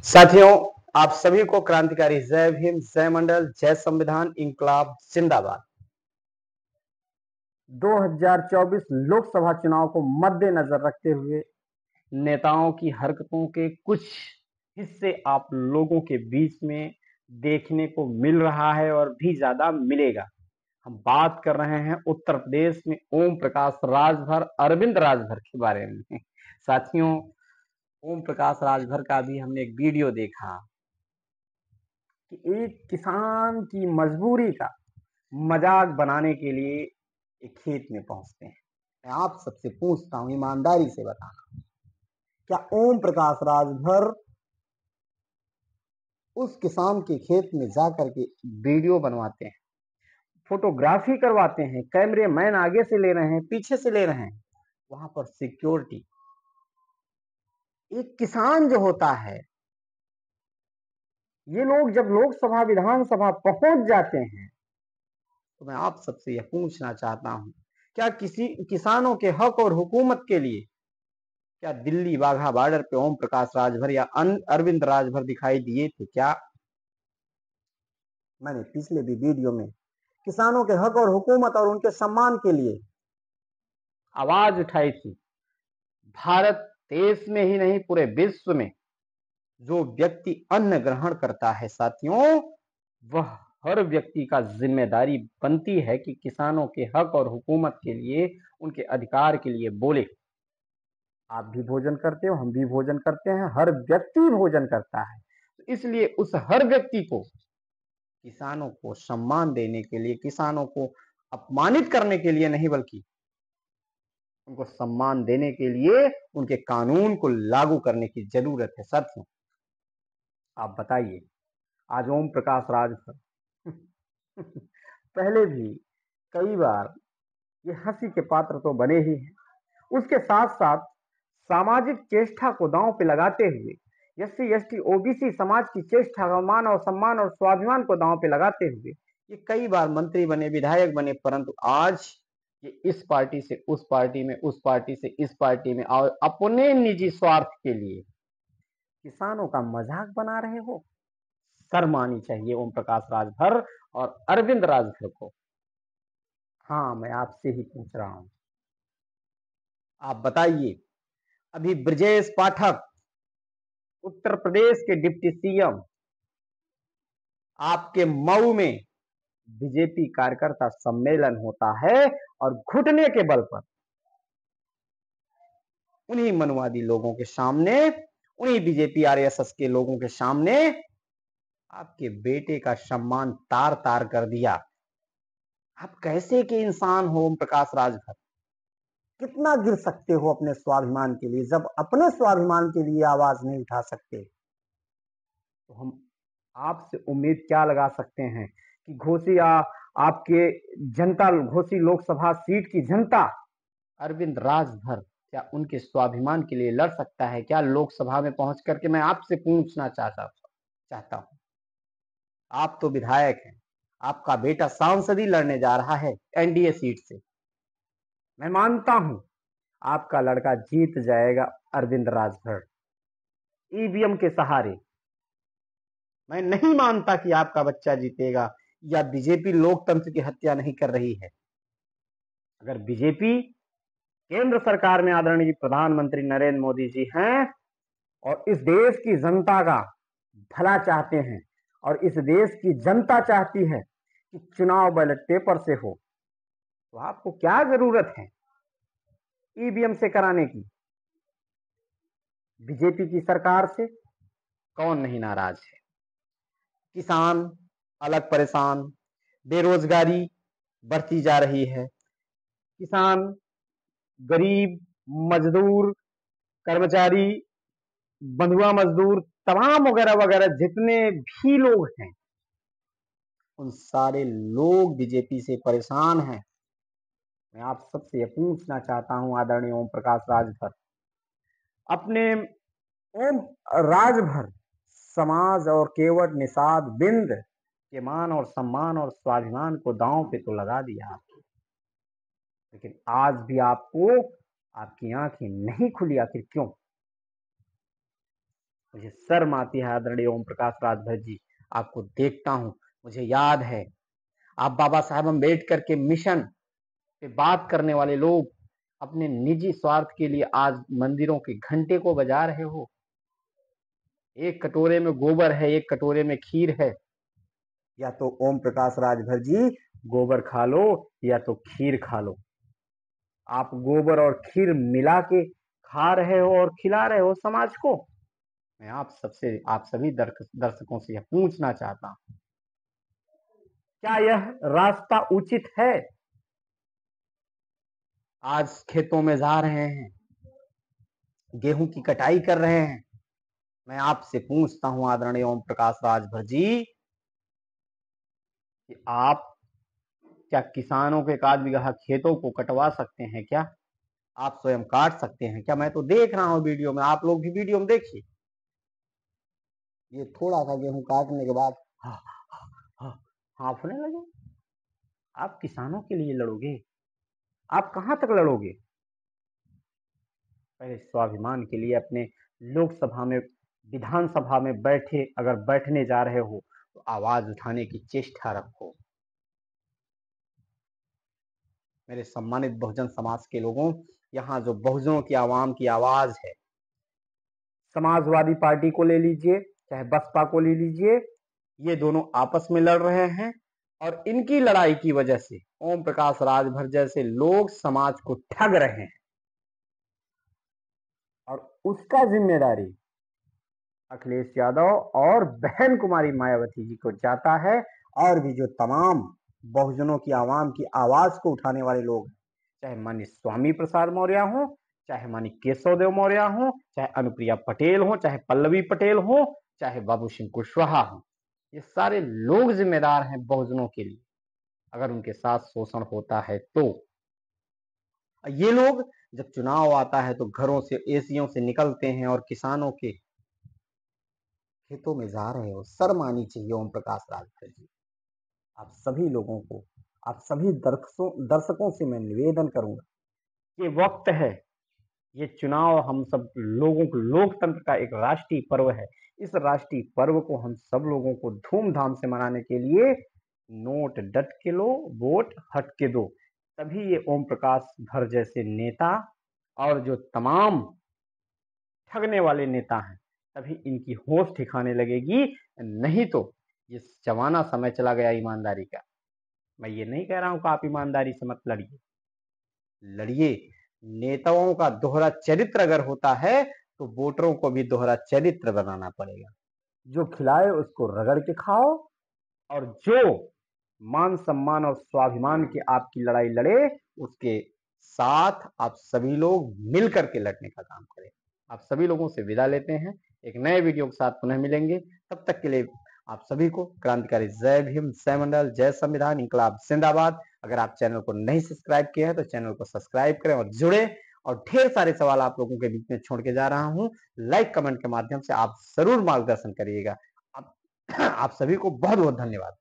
साथियों, आप सभी को क्रांतिकारी जय भीम, जय मंडल, जय संविधान, इंकलाब जिंदाबाद। 2024 लोकसभा चुनाव को मद्देनजर रखते हुए नेताओं की हरकतों के कुछ हिस्से आप लोगों के बीच में देखने को मिल रहा है और भी ज्यादा मिलेगा। हम बात कर रहे हैं उत्तर प्रदेश में ओम प्रकाश राजभर, अरविंद राजभर के बारे में। साथियों, ओम प्रकाश राजभर का भी हमने एक वीडियो देखा कि एक किसान की मजबूरी का मजाक बनाने के लिए एक खेत में पहुंचते हैं। मैं आप सबसे पूछता हूं, ईमानदारी से बताना, क्या ओम प्रकाश राजभर उस किसान के खेत में जाकर के वीडियो बनवाते हैं, फोटोग्राफी करवाते हैं, कैमरे मैन आगे से ले रहे हैं, पीछे से ले रहे हैं, वहां पर सिक्योरिटी, एक किसान जो होता है, ये लोग जब लोकसभा विधानसभा पहुंच जाते हैं तो मैं आप सबसे यह पूछना चाहता हूं, क्या किसी किसानों के हक और हुकूमत के लिए क्या दिल्ली वाघा बॉर्डर पे ओम प्रकाश राजभर या अरविंद राजभर दिखाई दिए थे? क्या मैंने पिछले भी वीडियो में किसानों के हक और हुकूमत और उनके सम्मान के लिए आवाज उठाई थी। भारत देश में ही नहीं, पूरे विश्व में जो व्यक्ति अन्न ग्रहण करता है साथियों, वह हर व्यक्ति का जिम्मेदारी बनती है कि किसानों के हक और हुकूमत के लिए, उनके अधिकार के लिए बोले। आप भी भोजन करते हो, हम भी भोजन करते हैं, हर व्यक्ति भोजन करता है, तो इसलिए उस हर व्यक्ति को किसानों को सम्मान देने के लिए, किसानों को अपमानित करने के लिए नहीं, बल्कि उनको सम्मान देने के लिए उनके कानून को लागू करने की जरूरत है। साथियों, आप बताइए, आज ओम प्रकाश राजभर पहले भी कई बार ये हंसी के पात्र तो बने ही हैं, उसके साथ साथ सामाजिक चेष्टा को दांव पे लगाते हुए, एससी एसटी ओबीसी समाज की चेष्टा का मान और सम्मान और स्वाभिमान को दांव पे लगाते हुए ये कई बार मंत्री बने, विधायक बने, परंतु आज ये इस पार्टी से उस पार्टी में, उस पार्टी से इस पार्टी में, और अपने निजी स्वार्थ के लिए किसानों का मजाक बना रहे हो। शर्म आनी चाहिए ओम प्रकाश राजभर और अरविंद राजभर को। हाँ, मैं आपसे ही पूछ रहा हूं, आप बताइए, अभी ब्रजेश पाठक उत्तर प्रदेश के डिप्टी सीएम आपके मऊ में बीजेपी कार्यकर्ता सम्मेलन होता है और घुटने के बल पर उन्हीं मनवादी लोगों के सामने, उन्हीं बीजेपी आरएसएस के लोगों के सामने आपके बेटे का सम्मान तार तार कर दिया। आप कैसे के इंसान हो ओम प्रकाश राजभर? कितना गिर सकते हो अपने स्वाभिमान के लिए? जब अपने स्वाभिमान के लिए आवाज नहीं उठा सकते तो हम आपसे उम्मीद क्या लगा सकते हैं कि घोसी आपके जनता, घोसी लोकसभा सीट की जनता अरविंद राजभर क्या उनके स्वाभिमान के लिए लड़ सकता है क्या लोकसभा में पहुंच करके? मैं आपसे पूछना चाहता हूं, आप तो विधायक हैं, आपका बेटा सांसद ही लड़ने जा रहा है एनडीए सीट से। मैं मानता हूं आपका लड़का जीत जाएगा, अरविंद राजभर, ईवीएम के सहारे। मैं नहीं मानता कि आपका बच्चा जीतेगा, या बीजेपी लोकतंत्र की हत्या नहीं कर रही है। अगर बीजेपी केंद्र सरकार में आदरणीय प्रधानमंत्री नरेंद्र मोदी जी हैं और इस देश की जनता का भला चाहते हैं और इस देश की जनता चाहती है कि चुनाव बैलेट पेपर से हो, तो आपको क्या जरूरत है ईवीएम से कराने की? बीजेपी की सरकार से कौन नहीं नाराज है? किसान अलग परेशान, बेरोजगारी बढ़ती जा रही है, किसान, गरीब, मजदूर, कर्मचारी, बंधुआ मजदूर, तमाम वगैरह वगैरह जितने भी लोग हैं, उन सारे लोग बीजेपी से परेशान हैं। मैं आप सबसे यह पूछना चाहता हूं आदरणीय ओम प्रकाश राजभर, अपने ओम राजभर समाज और केवट निषाद बिंद के मान और सम्मान और स्वाभिमान को दांव पे तो लगा दिया आपने, लेकिन आज भी आपको आपकी आंखें नहीं खुली। आखिर क्यों? मुझे शर्म आती है आदरणीय ओम प्रकाश राजभर जी, आपको देखता हूं, मुझे याद है आप बाबा साहब अम्बेडकर के मिशन पे बात करने वाले लोग अपने निजी स्वार्थ के लिए आज मंदिरों के घंटे को बजा रहे हो। एक कटोरे में गोबर है, एक कटोरे में खीर है, या तो ओम प्रकाश राजभर जी गोबर खा लो या तो खीर खा लो। आप गोबर और खीर मिला के खा रहे हो और खिला रहे हो समाज को। मैं आप सभी दर्शकों से यह पूछना चाहता हूं, क्या यह रास्ता उचित है? आज खेतों में जा रहे हैं, गेहूं की कटाई कर रहे हैं। मैं आपसे पूछता हूं आदरणीय ओम प्रकाश राजभर जी कि आप क्या किसानों के 1 बीघा खेतों को कटवा सकते हैं क्या? आप स्वयं काट सकते हैं क्या? मैं तो देख रहा हूं वीडियो में, आप लोग भी वीडियो में देखिए। ये थोड़ा सा गेहूं काटने के बाद हांफने लगे। आप किसानों के लिए लड़ोगे? आप कहां तक लड़ोगे? पहले स्वाभिमान के लिए अपने लोकसभा में, विधानसभा में अगर बैठने जा रहे हो तो आवाज उठाने की चेष्टा रखो। मेरे सम्मानित बहुजन समाज के लोगों, यहाँ जो बहुजनों की आवाम की आवाज है, समाजवादी पार्टी को ले लीजिए चाहे बसपा को ले लीजिए, ये दोनों आपस में लड़ रहे हैं और इनकी लड़ाई की वजह से ओम प्रकाश राजभर जैसे लोग समाज को ठग रहे हैं और उसका जिम्मेदारी अखिलेश यादव और बहन कुमारी मायावती जी को जाता है। और भी जो तमाम बहुजनों की आवाम की आवाज को उठाने वाले लोग हैं, चाहे माननीय स्वामी प्रसाद मौर्य हो, चाहे माननीय केशव देव मौर्य हो, चाहे अनुप्रिया पटेल हो, चाहे पल्लवी पटेल हो, चाहे बाबू सिंह कुशवाहा हो, ये सारे लोग जिम्मेदार हैं बहुजनों के लिए अगर उनके साथ शोषण होता है तो। ये लोग जब चुनाव आता है तो घरों से, एसीओं से निकलते हैं और किसानों के खेतों में जा रहे हो। शर्म आनी चाहिए ओम प्रकाश राजभर जी। आप सभी लोगों को, आप सभी दर्शकों से मैं निवेदन करूंगा, ये वक्त है, ये चुनाव हम सब लोगों को, लोकतंत्र का एक राष्ट्रीय पर्व है। इस राष्ट्रीय पर्व को हम सब लोगों को धूमधाम से मनाने के लिए नोट डट के लो, वोट हट के दो, तभी ये ओम प्रकाश भर जैसे नेता और जो तमाम ठगने वाले नेता हैं, तभी इनकी होश ठिकाने लगेगी। नहीं तो ये जमाना समय चला गया ईमानदारी का। मैं ये नहीं कह रहा हूं कि आप ईमानदारी से मत लड़िए, लड़िए। नेताओं का दोहरा चरित्र अगर होता है तो वोटरों को भी दोहरा चरित्र बनाना पड़ेगा। जो खिलाए उसको रगड़ के खाओ और जो मान सम्मान और स्वाभिमान की आपकी लड़ाई लड़े उसके साथ आप सभी लोग मिलकर के लड़ने का काम करें। आप सभी लोगों से विदा लेते हैं, एक नए वीडियो के साथ पुनः मिलेंगे। तब तक के लिए आप सभी को क्रांतिकारी जय भीम, जय मंडल, जय संविधान, इंकलाब जिंदाबाद। अगर आप चैनल को नहीं सब्सक्राइब किए हैं तो चैनल को सब्सक्राइब करें और जुड़े। और ढेर सारे सवाल आप लोगों के बीच में छोड़ के जा रहा हूं, लाइक कमेंट के माध्यम से आप जरूर मार्गदर्शन करिएगा। आप सभी को बहुत बहुत धन्यवाद।